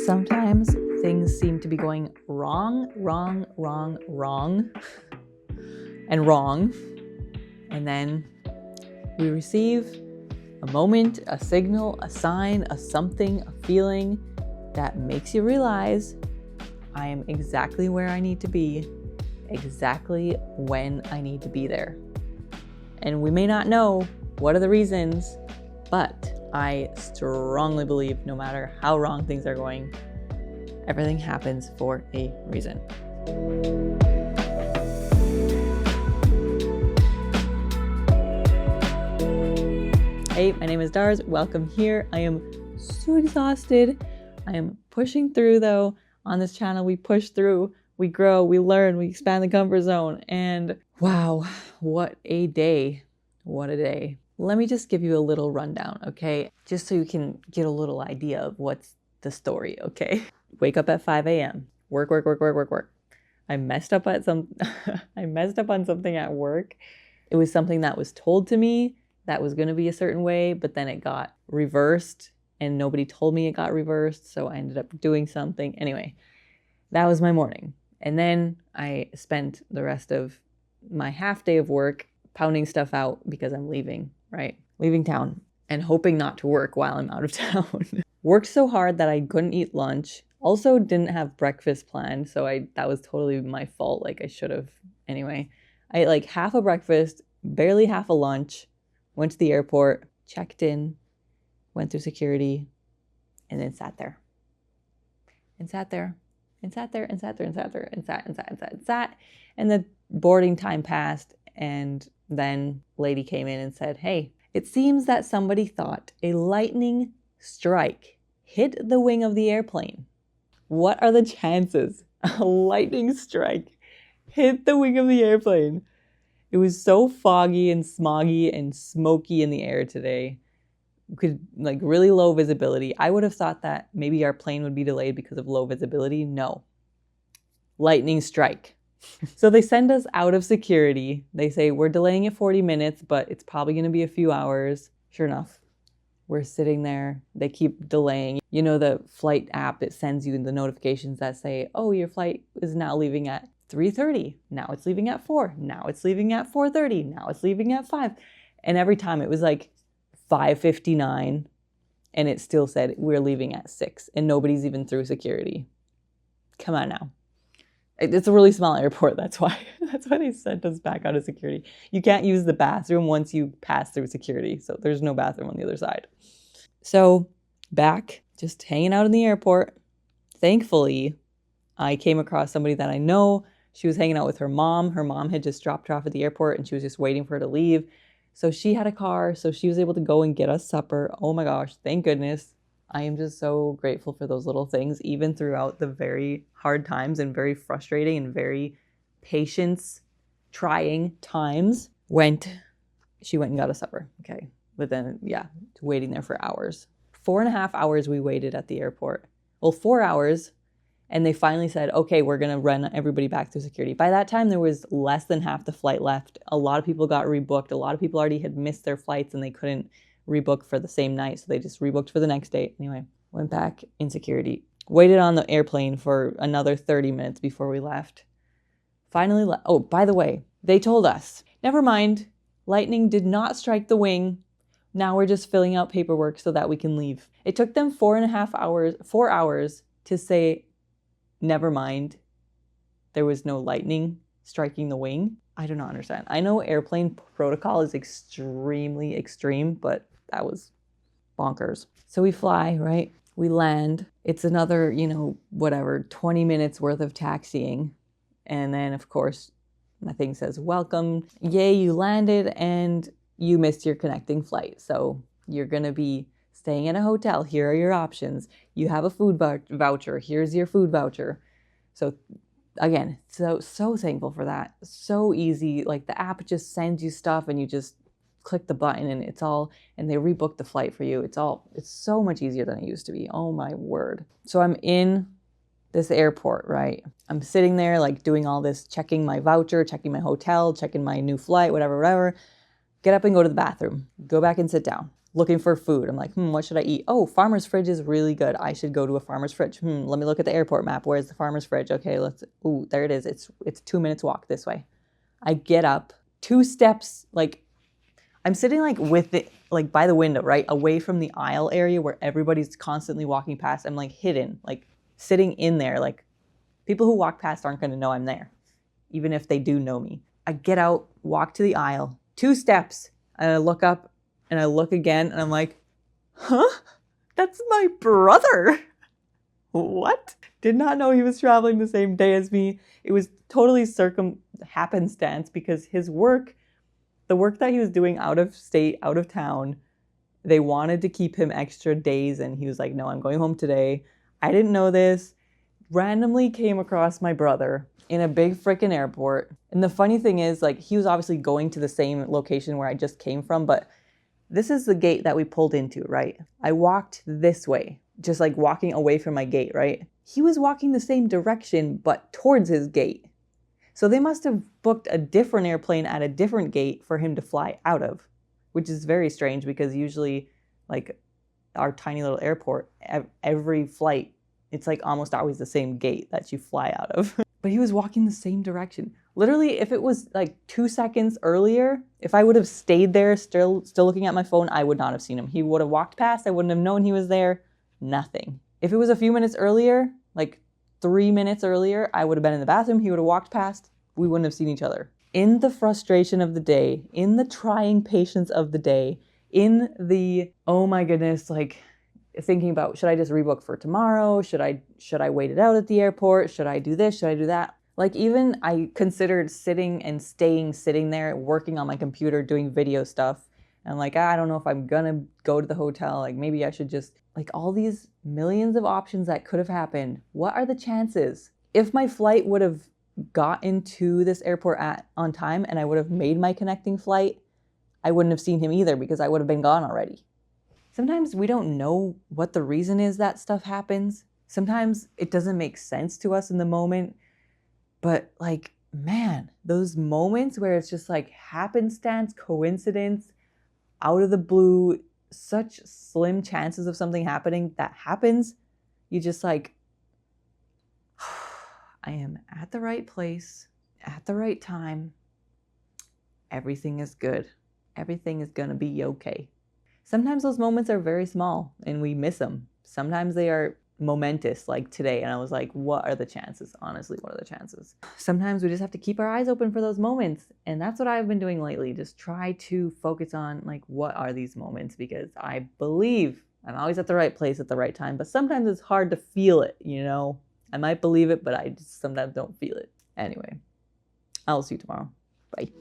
Sometimes things seem to be going wrong, and wrong. And then we receive a moment, a signal, a sign, a something, a feeling that makes you realize I am exactly where I need to be, exactly when I need to be there. And we may not know what are the reasons, but I strongly believe no matter how wrong things are going, everything happens for a reason. Hey, my name is Darz. Welcome here. I am so exhausted. I am pushing through though. On this channel, we push through, we grow, we learn, we expand the comfort zone. And wow, what a day. What a day. Let me just give you a little rundown, okay? Just so you can get a little idea of what's the story, okay? Wake up at 5 a.m. Work. I messed up on something at work. It was something that was told to me that was going to be a certain way, but then it got reversed and nobody told me it got reversed. So I ended up doing something. Anyway, that was my morning. And then I spent the rest of my half day of work pounding stuff out because I'm leaving, right? Leaving town and hoping not to work while I'm out of town. Worked so hard that I couldn't eat lunch. Also didn't have breakfast planned. So that was totally my fault. Like I should have. Anyway, I ate like half a breakfast, barely half a lunch, went to the airport, checked in, went through security, and then sat there. And sat. And the boarding time passed. And then lady came in and said, hey, it seems that somebody thought a lightning strike hit the wing of the airplane. What are the chances a lightning strike hit the wing of the airplane? It was so foggy and smoggy and smoky in the air today. Like really low visibility. I would have thought that maybe our plane would be delayed because of low visibility. No. Lightning strike. So they send us out of security. They say, we're delaying it 40 minutes, but it's probably going to be a few hours. Sure enough, we're sitting there. They keep delaying. You know, the flight app, it sends you the notifications that say, oh, your flight is now leaving at 3:30. Now it's leaving at 4. Now it's leaving at 4:30. Now it's leaving at 5. And every time it was like 5:59 and it still said we're leaving at 6 and nobody's even through security. Come on now. It's a really small airport. That's why they sent us back out of security. You can't use the bathroom once you pass through security. So there's no bathroom on the other side. So back, just hanging out in the airport. Thankfully, I came across somebody that I know. She was hanging out with her mom. Her mom had just dropped her off at the airport and she was just waiting for her to leave. So she had a car, so she was able to go and get us supper. Oh my gosh, thank goodness. I am just so grateful for those little things, even throughout the very hard times and very frustrating and very patience-trying times. She went and got us supper, okay? But then, waiting there for hours. 4.5 hours we waited at the airport. Well, 4 hours, and they finally said, okay, we're going to run everybody back through security. By that time, there was less than half the flight left. A lot of people got rebooked. A lot of people already had missed their flights and they couldn't rebook for the same night. So they just rebooked for the next day. Anyway, went back in security. Waited on the airplane for another 30 minutes before we left. Finally, oh, by the way, they told us, never mind, lightning did not strike the wing. Now we're just filling out paperwork so that we can leave. It took them 4 hours to say, never mind, there was no lightning striking the wing. I do not understand. I know airplane protocol is extremely extreme, but that was bonkers. So we fly, right? We land. It's another, 20 minutes worth of taxiing. And then, of course, my thing says, welcome. Yay, you landed and you missed your connecting flight. So you're going to be staying in a hotel. Here are your options. You have a food voucher. Here's your food voucher. So again, so thankful for that. So easy. Like the app just sends you stuff and you just click the button and and they rebook the flight for you. It's so much easier than it used to be. Oh my word. So I'm in this airport, right? I'm sitting there like doing all this, checking my voucher, checking my hotel, checking my new flight, whatever. Get up and go to the bathroom. Go back and sit down. looking for food. I'm like, what should I eat? Oh, Farmer's Fridge is really good. I should go to a Farmer's Fridge. Let me look at the airport map. Where's the Farmer's Fridge? Okay, ooh, there it is. It's 2 minutes walk this way. I get up 2 steps, like I'm sitting like with it, like by the window, right? Away from the aisle area where everybody's constantly walking past. I'm like hidden, like sitting in there. Like people who walk past aren't going to know I'm there, even if they do know me. I get out, walk to the aisle, 2 steps, and I look up and I look again and I'm like, huh? That's my brother. What? Did not know he was traveling the same day as me. It was totally happenstance because his work, the work that he was doing out of state, out of town, they wanted to keep him extra days and he was like, no, I'm going home today. I didn't know this. Randomly came across my brother in a big freaking airport. And the funny thing is, like, he was obviously going to the same location where I just came from, but this is the gate that we pulled into, right? I walked this way, just like walking away from my gate, right? He was walking the same direction, but towards his gate. So they must have booked a different airplane at a different gate for him to fly out of, which is very strange because usually, like, our tiny little airport, every flight, it's like almost always the same gate that you fly out of. But he was walking the same direction. Literally, if it was like 2 seconds earlier, if I would have stayed there still looking at my phone, I would not have seen him. He would have walked past. I wouldn't have known he was there. Nothing. If it was a few minutes earlier, like 3 minutes earlier, I would have been in the bathroom. He would have walked past. We wouldn't have seen each other. In the frustration of the day, in the trying patience of the day, in the, oh my goodness, like thinking about, should I just rebook for tomorrow? Should I wait it out at the airport? Should I do this? Should I do that? Like even I considered sitting there, working on my computer, doing video stuff. And like, I don't know if I'm gonna go to the hotel. Like maybe I should just, like all these millions of options that could have happened. What are the chances? If my flight would have gotten to this airport on time and I would have made my connecting flight, I wouldn't have seen him either because I would have been gone already. Sometimes we don't know what the reason is that stuff happens. Sometimes it doesn't make sense to us in the moment. But like, man, those moments where it's just like happenstance, coincidence, out of the blue, such slim chances of something happening that happens, you just like, I am at the right place, at the right time. Everything is good. Everything is gonna be okay. Sometimes those moments are very small and we miss them. Sometimes they are momentous, like today. And I was like, what are the chances? Honestly, what are the chances? Sometimes we just have to keep our eyes open for those moments. And that's what I've been doing lately. Just try to focus on like, what are these moments? Because I believe I'm always at the right place at the right time, but sometimes it's hard to feel it, you know? I might believe it, but I just sometimes don't feel it. Anyway, I'll see you tomorrow. Bye.